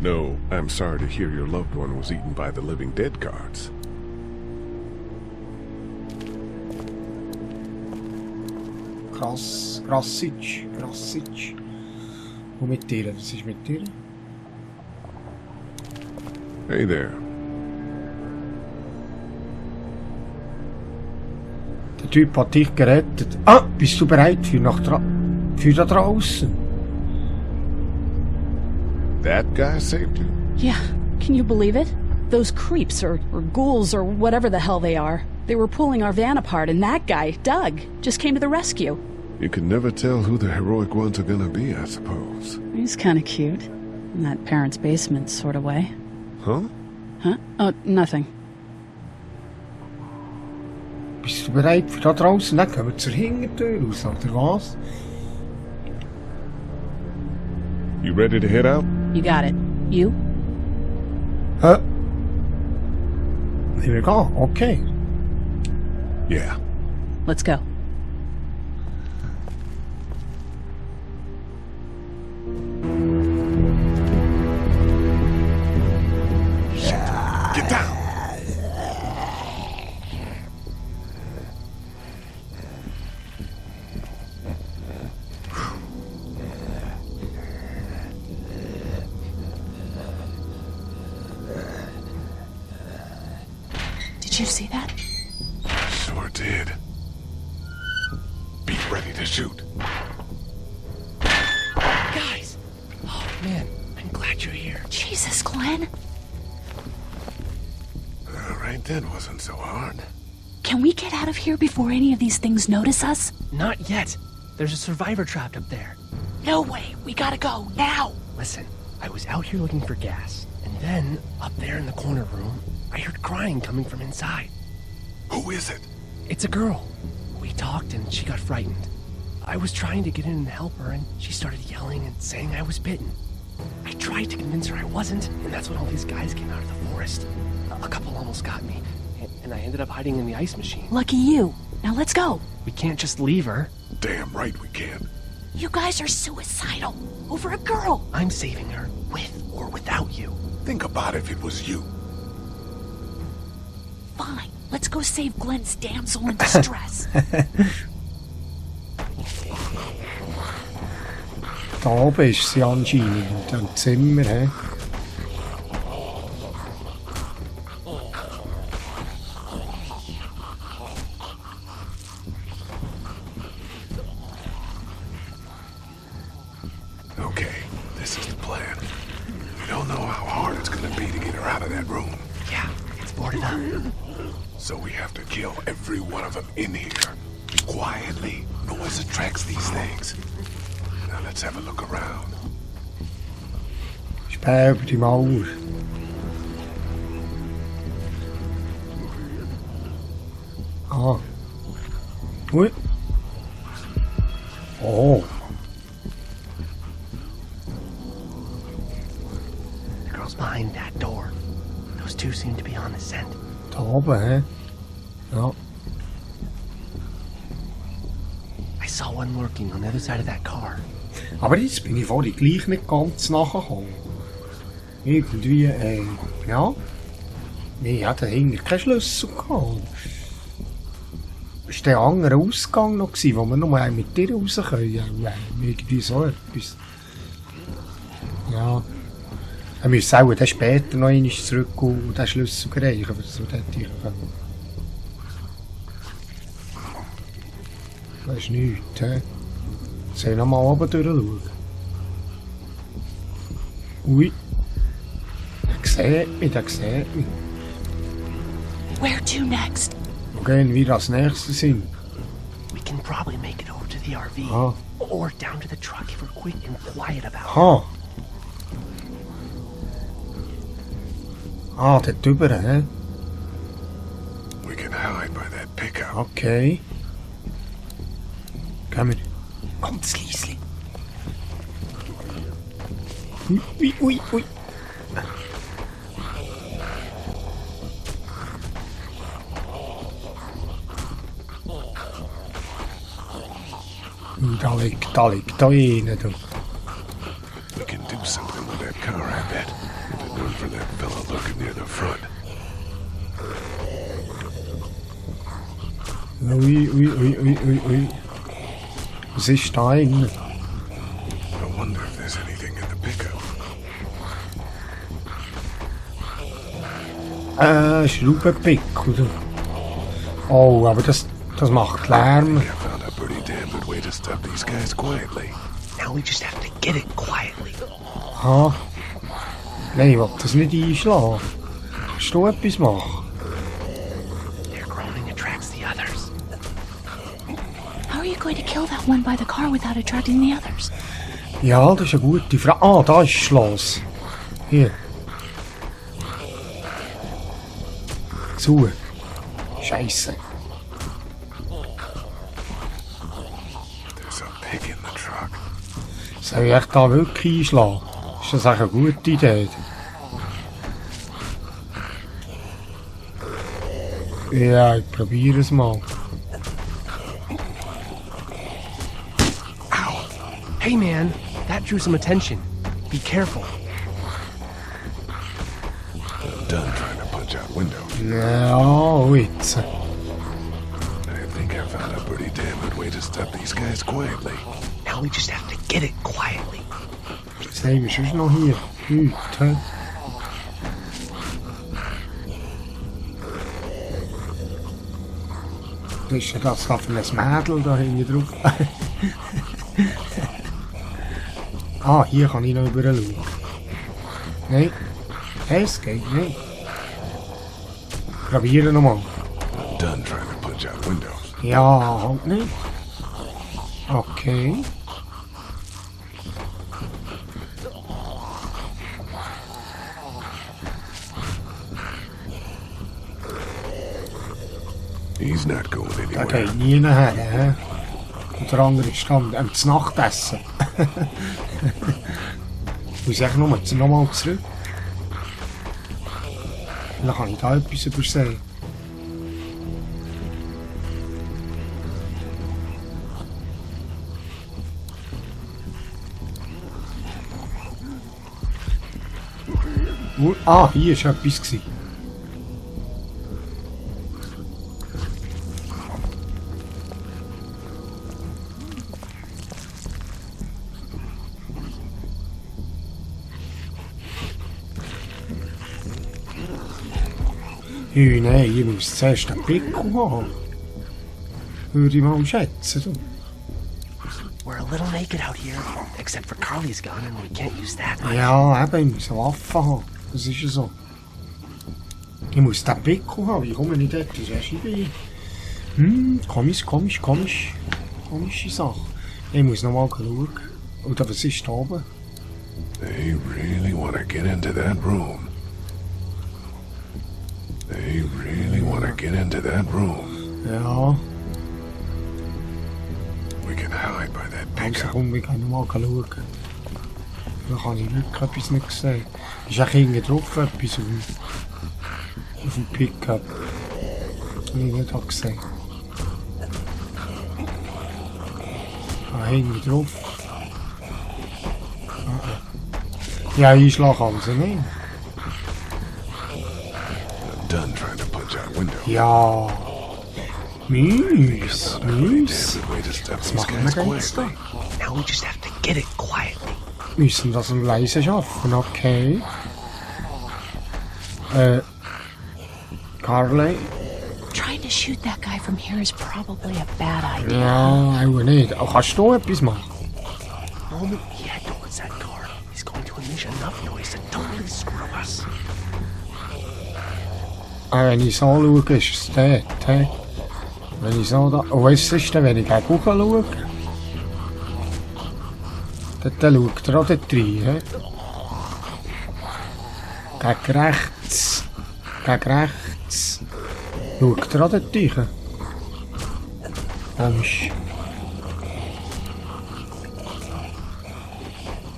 No, I'm sorry to hear your loved one was eaten by the living dead guards. Krassic. Wo mit dir? Was ist mit dir? Hey there. Der Typ hat dich gerettet. Ah, bist du bereit für da draußen? That guy saved you? Yeah, can you believe it? Those creeps, or ghouls, or whatever the hell they are. They were pulling our van apart, and that guy, Doug, just came to the rescue. You can never tell who the heroic ones are gonna be, I suppose. He's kinda cute. In that parents' basement sort of way. Huh? Huh? Oh, nothing. Bist du bereit für da draußen? Dann gehen wir zur Hintertür raus, oder was? You ready to head out? You got it. You? Hä? Hier wir gehen, okay. Yeah. Let's go. Get down! Did you see that? Sure did. Be ready to shoot. Guys! Oh, man, I'm glad you're here. Jesus, Glenn. Right then wasn't so hard. Can we get out of here before any of these things notice us? Not yet. There's a survivor trapped up there. No way. We gotta go, now. Listen, I was out here looking for gas, and then, up there in the corner room, I heard crying coming from inside. Who is it? It's a girl. We talked and she got frightened. I was trying to get in and help her, and she started yelling and saying I was bitten. I tried to convince her I wasn't, and that's when all these guys came out of the forest. A couple almost got me, and I ended up hiding in the ice machine. Lucky you. Now let's go. We can't just leave her. Damn right we can. You guys are suicidal. Over a girl. I'm saving her, with or without you. Think about if it was you. Fine. Let's go save Glenn's damsel in distress. Da oben ist sie anscheinend, im Zimmer, hä? Okay, this is the plan. We don't know how hard it's gonna be to get her out of that room. Yeah, it's boarded up. So we have to kill every one of them in here. Quietly. Noise attracts these things. Now let's have a look around. Späh über die Mauer. Ah. Ui. Oh. The girl's behind that door. Those two seem to be on the scent. Da oben, hä? Ja. I saw one lurking on the other side of that car. Aber jetzt bin ich vorhin gleich nicht ganz nachgekommen. Irgendwie, ja. Nee, ich hatte dahinter keinen Schlüssel gehabt. Ist der andere Ausgang noch gewesen, wo wir noch mal mit dir raus können? Ja, irgendwie so etwas. Ja. Wir müssen auch dann später noch einmal zurück und den Schlüssel reichen, aber so dort hier können. Das ist nichts, hä? Soll ich noch mal oben durchschauen? Ui. Der sieht mich. Where to next? Wo gehen wir als nächstes hin? We can probably make it over to the RV. Ah. Or down to the truck if we're quick and quiet about it. Ha! Ah, dort drüber, hä? We can hide by that pickup. Okay. Gehen wir. Ganz leise. Ui. Da liegt da einer. We can do something with that car, I bet. weren't for that fella lurking near the front. Ui. Was ist da innen? I wonder if there's anything in the pickup. Schraubenpick, oder? Oh, aber das macht Lärm. I found a pretty damn good way to stop these guys quietly. Now we just have to get it quietly. Aha. Nein, ich will das nicht einschlagen. Kannst du etwas machen? Their groaning attracts the others. How are you going to kill that one by the car without attracting the others? Ja, das ist eine gute Frage. Ah, da ist das Schloss. Hier. Zu. Scheisse. There's a pig in the truck. Soll ich da wirklich einschlagen? Ist das eigentlich eine gute Idee? Ja, ich probiere es mal. Ow! Hey man, that drew some attention. Be careful. I'm done trying to punch out windows. Ja, jetzt. I think I found a pretty damn good way to stop these guys quietly. Now we just have to get it quietly. Was haben wir sonst noch hier? Heute. Was ist denn das da für ein Mädel da hinten drauf? Ah, hier kann ich noch rüber schauen. Nein. Es geht nicht. Probieren nochmal. I'm done trying to punch out windows. Ja, halt nicht. Okay. He's not going Da anywhere. geht nie nachher, hä? Und der andere stand das Nachtessen. Muss ich nochmal zurück? Dann kann ich da etwas übersehen. Ah, hier war etwas. Nein, ich muss zuerst einen Pickel haben. Würde ich mal schätzen. Du. We're a little naked out here, except for Carly's gun, and we can't use that. Ja, eben, ich muss eine Waffe haben. Das ist ja so. Ich muss den Pickel haben, wie komme ich nicht dort? Das ist erst irgendwie... Komische Sache. Ich muss noch mal schauen. Oder was ist da oben? They really want to get into that room. They really want to get into that room. Ja, We can hide by that also pickup. komm, ich kann noch mal schauen. Da kann ich wirklich etwas nicht sehen. Ist auch hinten drauf etwas auf dem Pickup. Das habe ich nicht gesehen. Ah, hinten drauf. Ja, einschlagen kann sie nicht. I'm done trying to punch out windows. Ja. Mies. Damn good way to stop these machen guys wir jetzt quietly. Now we just have to get it quietly. Müssen das leise schaffen, okay. Carly? Trying to shoot that guy from here is probably a bad idea. Ja, auch nicht. Auch kannst du etwas machen? The moment he head towards that car, he's going to unleash enough noise to totally screw us. Wenn ich so schaue, ist es dort. He? Wenn ich so da... Oh, was ist denn, wenn ich gegen hoch schaue? Dann schaut er auch dort rein. He? Gegen rechts. Gegen rechts. Schaut er auch dort rein? Komisch.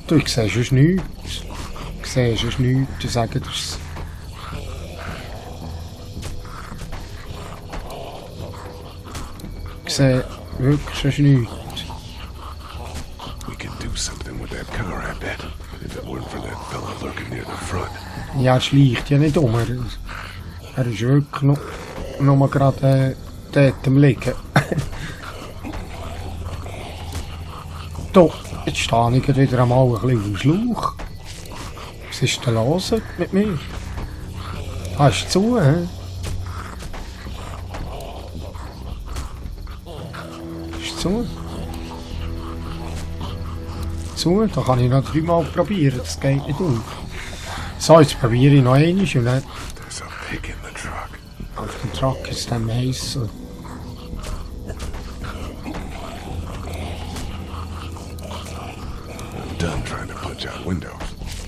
Du, ich sehe sonst nichts. Ich sehe sonst nichts. Ich sage das. Ich sehe wirklich sonst nichts. We could do something with that car, I bet. If it weren't for that fella lurking near the front. Ja, er schleicht ja nicht um. Er ist wirklich noch gerade dort am Liegen. Da, jetzt stehe ich wieder einmal ein bisschen auf dem Schlauch. Was ist denn los mit mir? Hast du zu, hä? Ist zu? Zu? Da kann ich noch 3-mal probieren, das geht nicht auf. So, jetzt probiere ich noch einmal und dann... There's a pig in the truck. Auf dem Truck ist dann Mais. I'm done trying to punch out windows.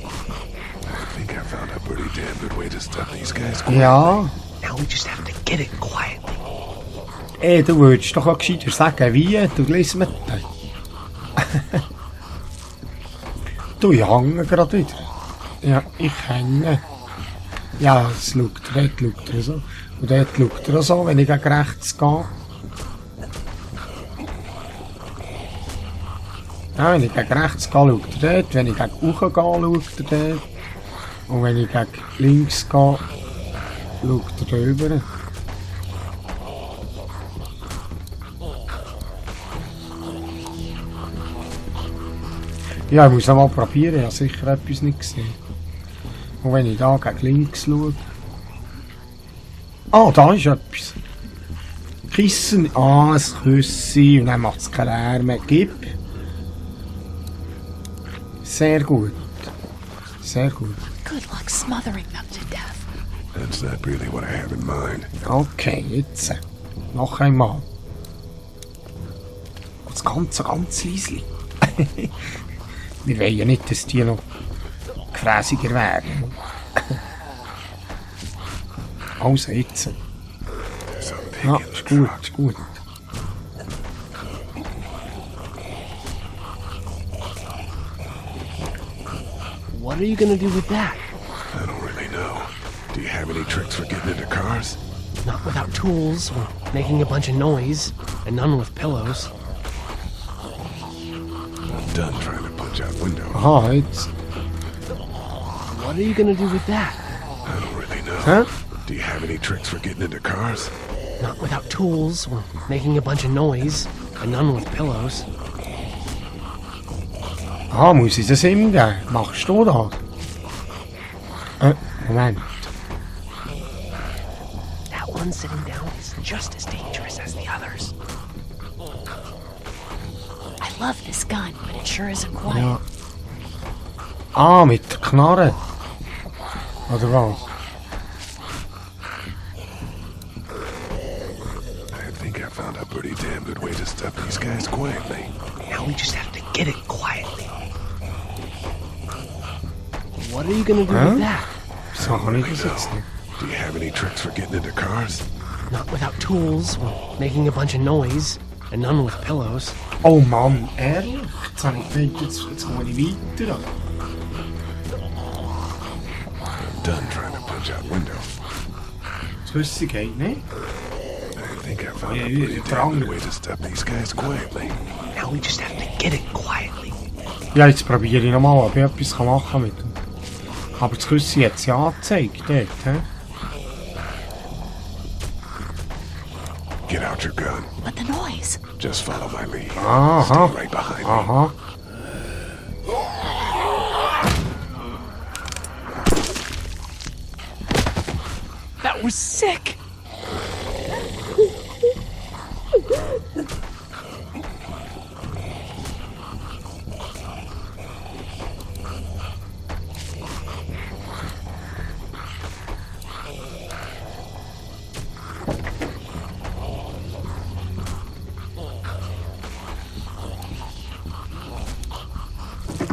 I think I found a pretty damn good way to stop these guys. Ja. Now we just have to get it quietly. Ey, du würdest doch auch gescheiter sagen, wie? Du liest mir das. Du, ich hänge gerade wieder. Ja, ich hänge. Ja, es schaut, dort schaut er so. Und dort schaut er so, wenn ich gegen rechts gehe. Ja, wenn ich gegen rechts gehe, schaut er dort. Wenn ich gegen hoch gehe, schaut er dort. Und wenn ich gegen links gehe, schaut er drüber. Ja, ich muss noch mal probieren, ich habe sicher etwas nicht gesehen. Und wenn ich da gegen links schaue... Ah, da ist etwas. Kissen, ein Küssi und dann macht es keinen Lärm mehr. Gib. Sehr gut. Sehr gut. Good luck smothering them to death. That's not really what I have in mind. Okay, jetzt. Noch einmal. Das Ganze ganz leise. Wir wollen ja nicht, dass die noch gefräßiger werden. Also jetzt. There's a pig Ja, in the ist gut, truck. ist gut. What are you gonna do with that? I don't really know. Do you have any tricks for getting into cars? Not without tools, or making a bunch of noise, and none with pillows. I'm done trying to punch out windows. Aha, jetzt. What are you gonna do with that? I don't really know. Hä? Do you have any tricks for getting into cars? Not without tools, or making a bunch of noise, and none with pillows. Aha, muss ich das ihm geben? Machst du das? Moment. That one sitting down is just as dangerous as the others. I love this gun, but it sure isn't quiet. Ja. Ah, mit der Knarre. Oder was? I think I found a pretty damn good way to stop these guys quietly. Now we just have to get it quietly. What are you gonna do Huh? with that? So kann ich das jetzt nicht. Do you have any tricks for getting into cars? Not without tools, or making a bunch of noise, and none with pillows. Oh Mann, ehrlich? Jetzt habe ich gedacht, jetzt komme ich weiter. I'm done trying to punch out windows. Das Küsse geht nicht. I think I found Yeah, a yeah, pretty it's damn wrong. good way to stop these guys quietly. Now we just have to get it quietly. Ja, jetzt probiere ich nochmal, ob ich etwas machen kann mit dem. Aber das Küsse hat es ja angezeigt dort, hä? Get out your gun. But the noise. Just follow my lead. Aha. Stay right behind me. Aha. That was sick!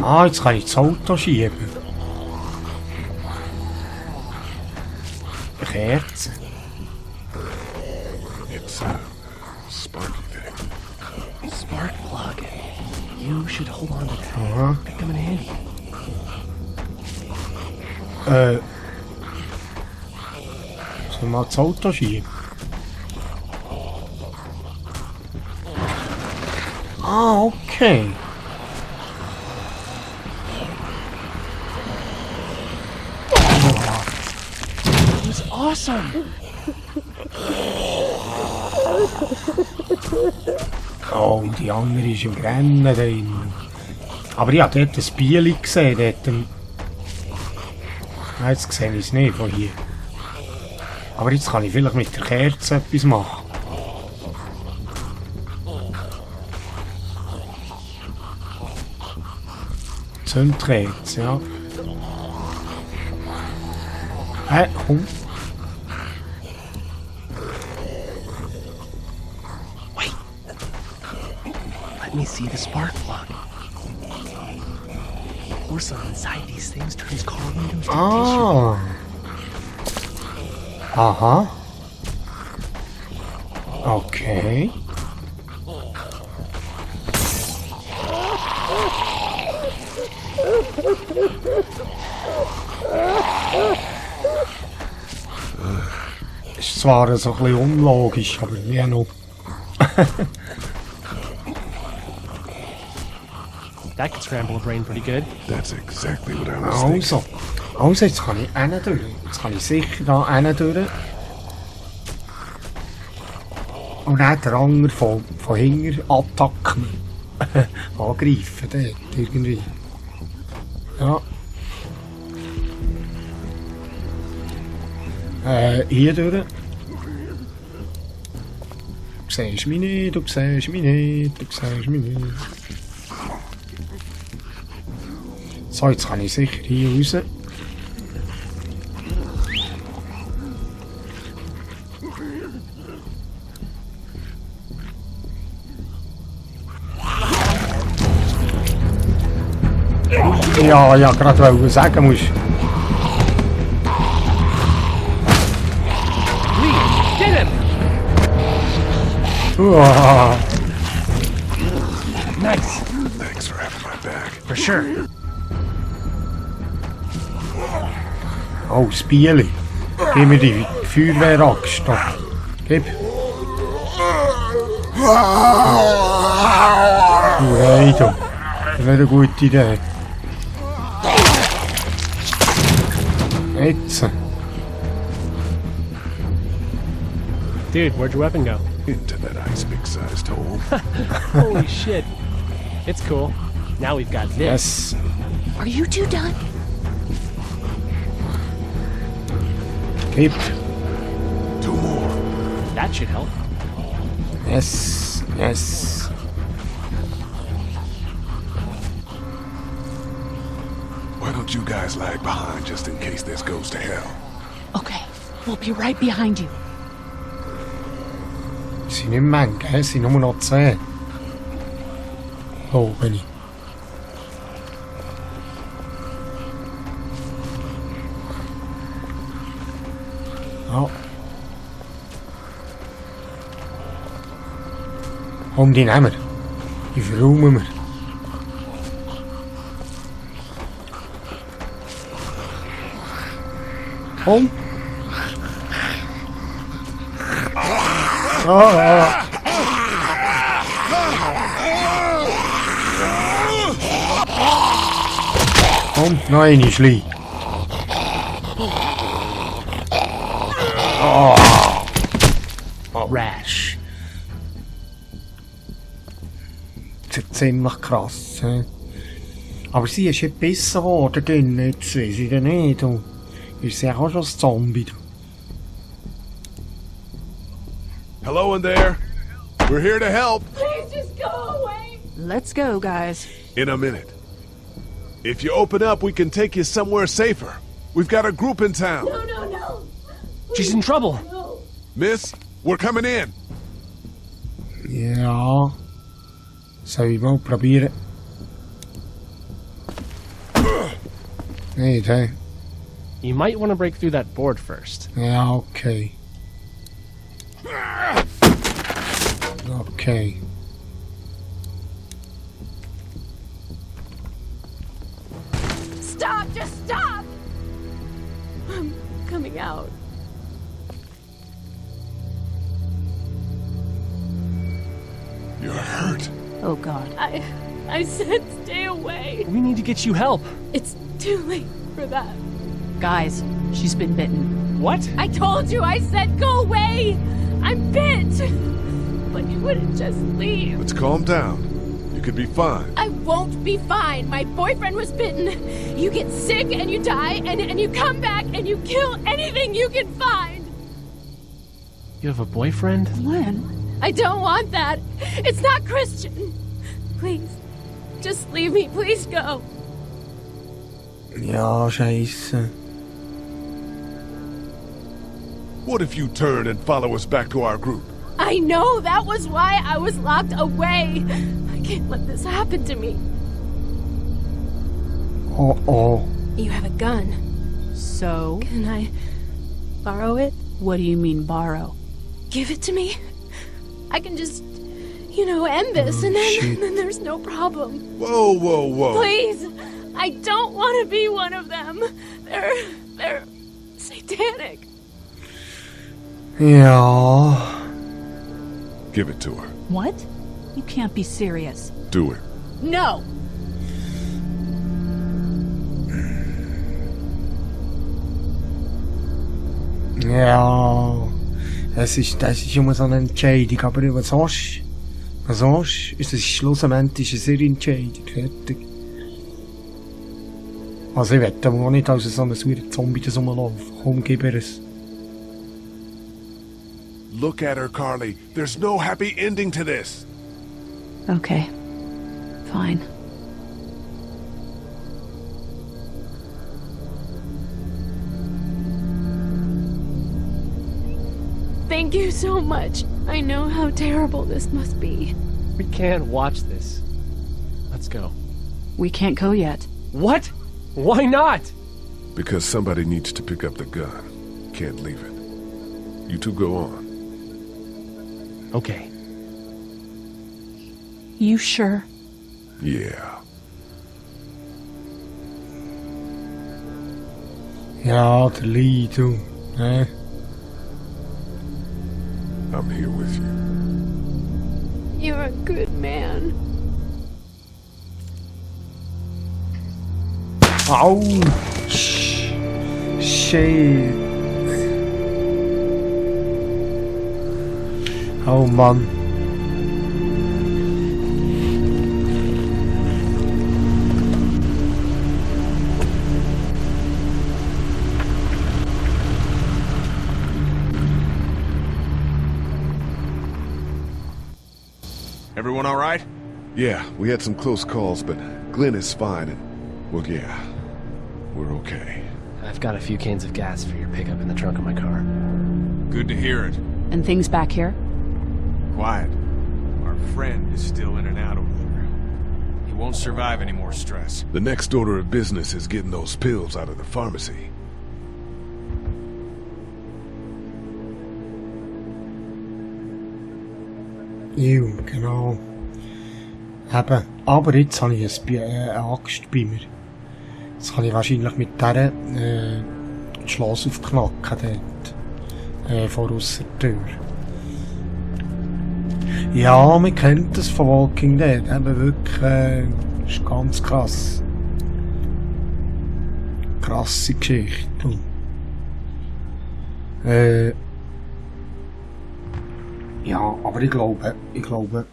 Ah, jetzt kann ich das Auto schieben. Kerze. It's a sparky thing. Spark plug. You should hold on to that. Aha. Could come in handy. Sollen wir mal das Auto schieben? Ah, okay. awesome! Oh, die andere ist im Rennen drin. Aber ich habe dort ein Bieli gesehen. Jetzt sehe ich es nicht von hier. Aber jetzt kann ich vielleicht mit der Kerze etwas machen. Zündkerze, ja. Komm. Wait. Let me see the spark plug. Porcelain inside these things turns car windows to tissue. Aha. Okay. Ist zwar so ein bisschen unlogisch, aber wie noch. That could scramble a brain pretty good. That's exactly what I was thinking. Also, jetzt kann ich hinten durch. Jetzt kann ich sicher da hinten durch. Und dann der andere von hinten attacken. Angreifen dort irgendwie. Ja. Hier durch. Du siehst mich nicht, du siehst mich nicht, du siehst mich nicht. So, jetzt kann ich sicher hier raus. Ja, gerade wollte sagen, musst. We did him! Uah. Nice. Thanks for having my back. For sure. Oh, das Bieli. Gib mir die Feuerwehraxt. Gib. Hey, du. Das ist nicht eine gute Idee. Jetzt. Dude, where'd your weapon go? Into that ice big-sized hole. Holy shit. It's cool. Now we've got this. Yes. Are you two done? Gib. 2 more. That should help. Yes. Yes. Why don't you guys lag behind just in case this goes to hell? Okay, we'll be right behind you. Es sind nicht mehr, gell? Es sind nur noch 10. Oh, bin ich. Ja. Komm, die nehmen wir. Die verräumen wir. Komm. Komm, noch eine Schli. Rash. Das ist ziemlich krass. He? Aber sie ist gebissen worden, drin, jetzt weiß ich nicht. Du. Ist sie auch schon ein Zombie? Du. Hello in there. We're here to help. Please just go away. Let's go, guys. In a minute. If you open up, we can take you somewhere safer. We've got a group in town. No, no, no. She's in trouble. No. Miss, we're coming in. Ja. Soll ich mal probieren? Nicht, hä? You might want to break through that board first. Ja, okay. Okay. Stop, just stop. I'm coming out. You're hurt. Oh, God. I said stay away. We need to get you help. It's too late for that. Guys, she's been bitten. What? I told you, I said go away! I'm bit! But you wouldn't just leave. Let's calm down. You could be fine. I won't be fine. My boyfriend was bitten. You get sick and you die, and you come back and you kill anything you can find. You have a boyfriend? Lynn? I don't want that. It's not Christian. Please, just leave me. Please go. Ja, scheiße. What if you turn and follow us back to our group? I know that was why I was locked away. I can't let this happen to me. Oh. You have a gun. So? Can I borrow it? What do you mean, borrow? Give it to me. I can just, end this, and then there's no problem. Whoa. Please, I don't want to be one of them. They're satanic. Ja. Give it to her. What? You can't be serious. Do it. No. Ja. Das ist immer so eine Entscheidung, aber was hast du? Es ist schlussendlich eine sehr Entscheidung, fertig. Also ich wette auch nicht, als so ein Zombie das rumlaufen. Komm, gib ihr es. Look at her, Carly. There's no happy ending to this. Okay. Fine. Thank you so much. I know how terrible this must be. We can't watch this. Let's go. We can't go yet. What? Why not? Because somebody needs to pick up the gun. Can't leave it. You two go on. Okay. You sure? Yeah. Ja, der Lee, du. I'm here with you. You're a good man. Ouch! Shit! Oh Mann. Everyone all right? Yeah, we had some close calls, but Glenn is fine and, well, yeah, we're okay. I've got a few cans of gas for your pickup in the trunk of my car. Good to hear it. And things back here? Quiet. Our friend is still in and out over there. He won't survive any more stress. The next order of business is getting those pills out of the pharmacy. Genau. Eben. Aber jetzt habe ich eine Axt bei mir. Jetzt kann ich wahrscheinlich mit der das Schloss aufknacken dort. Vor ausser Tür. Ja, man kennt das von Walking Dead. Eben wirklich, ist ganz krass. Krasse Geschichte. Ja, aber ich glaube,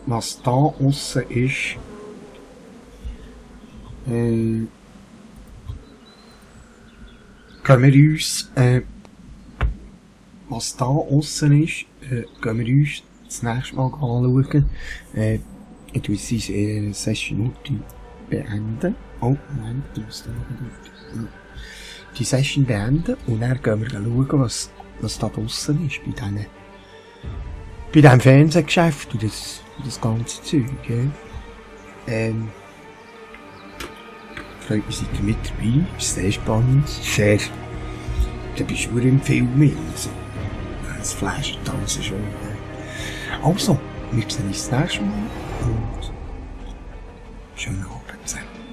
was da aussen ist, gehen wir uns, was da aussen ist, gehen wir uns das nächste Mal anschauen. Ich tue diese Session beenden. Oh, Moment, ich muss da noch die Session beenden und dann gehen wir schauen, was da draussen ist bei diesem Fernsehgeschäft und das ganze Zeug, gell? Freut mich, seid ihr mit dabei? Ist sehr spannend. Sehr. Da bist du im Film mit. Also, das flasht alles schon. Also, wir sehen uns das nächste Mal und schönen Abend zusammen.